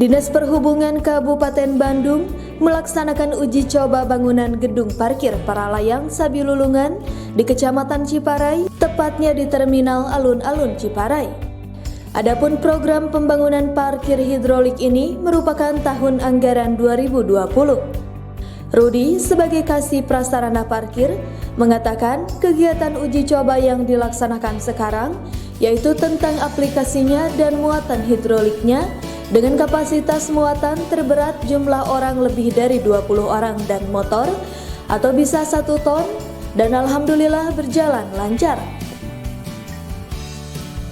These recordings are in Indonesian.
Dinas Perhubungan Kabupaten Bandung melaksanakan uji coba bangunan gedung parkir para layang Sabilulungan di Kecamatan Ciparai, tepatnya di Terminal Alun-Alun Ciparai. Adapun program pembangunan parkir hidrolik ini merupakan tahun anggaran 2020. Rudi sebagai Kasih Prasarana Parkir mengatakan kegiatan uji coba yang dilaksanakan sekarang yaitu tentang aplikasinya dan muatan hidroliknya dengan kapasitas muatan terberat jumlah orang lebih dari 20 orang dan motor atau bisa 1 ton dan alhamdulillah berjalan lancar.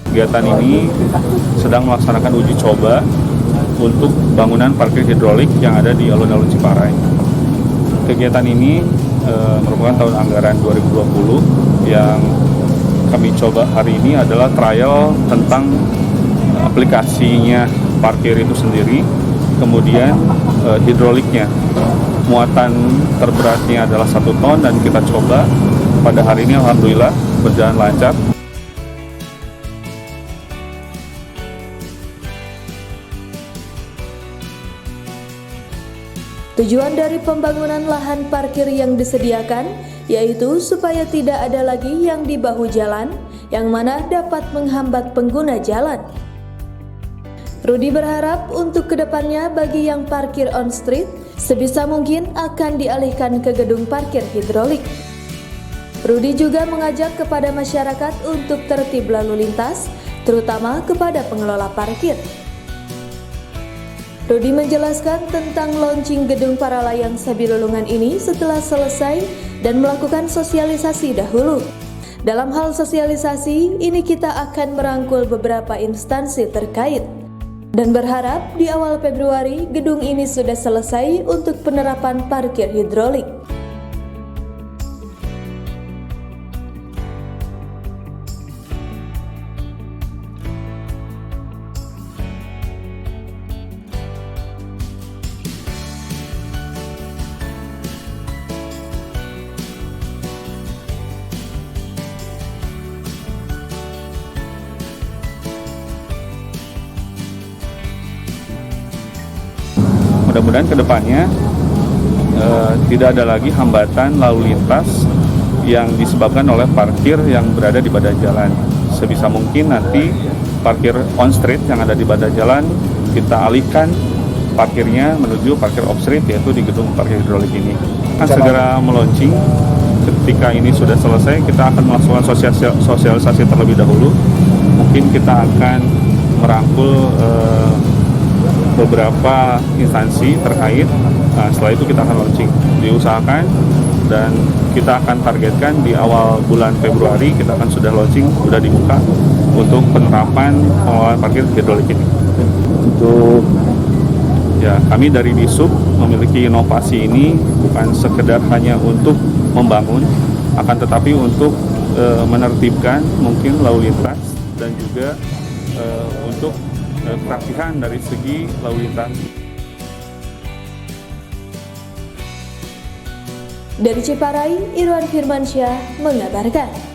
Kegiatan ini sedang melaksanakan uji coba untuk bangunan parkir hidrolik yang ada di Alun-Alun Ciparai. Kegiatan ini merupakan tahun anggaran 2020 yang kami coba hari ini adalah trial tentang aplikasinya parkir itu sendiri, kemudian hidroliknya. Muatan terberatnya adalah 1 ton dan kita coba pada hari ini alhamdulillah berjalan lancar. Tujuan dari pembangunan lahan parkir yang disediakan yaitu supaya tidak ada lagi yang di bahu jalan yang mana dapat menghambat pengguna jalan. Rudi berharap untuk kedepannya bagi yang parkir on street sebisa mungkin akan dialihkan ke gedung parkir hidrolik. Rudi juga mengajak kepada masyarakat untuk tertib lalu lintas, terutama kepada pengelola parkir. Rudi menjelaskan tentang launching gedung para layang Sabilulungan ini setelah selesai dan melakukan sosialisasi dahulu. Dalam hal sosialisasi, ini kita akan merangkul beberapa instansi terkait. Dan berharap di awal Februari gedung ini sudah selesai untuk penerapan parkir hidrolik. Mudah-mudahan kedepannya tidak ada lagi hambatan lalu lintas yang disebabkan oleh parkir yang berada di badan jalan. Sebisa mungkin nanti parkir on street yang ada di badan jalan kita alihkan parkirnya menuju parkir off street, yaitu di gedung parkir hidrolik ini. Akan segera meluncing. Ketika ini sudah selesai, kita akan melakukan sosialisasi terlebih dahulu. Mungkin kita akan merangkul beberapa instansi terkait. Setelah itu kita akan launching, diusahakan dan kita akan targetkan di awal bulan Februari kita akan sudah launching, sudah dibuka untuk penerapan pengelolaan parkir hidrolik ini. Untuk kami dari Disub memiliki inovasi ini bukan sekedar hanya untuk membangun, akan tetapi untuk menertibkan mungkin lalu lintas dan juga untuk kerapihan dari segi lalu lintas. Dari Ciparai, Irwan Firmansyah mengabarkan.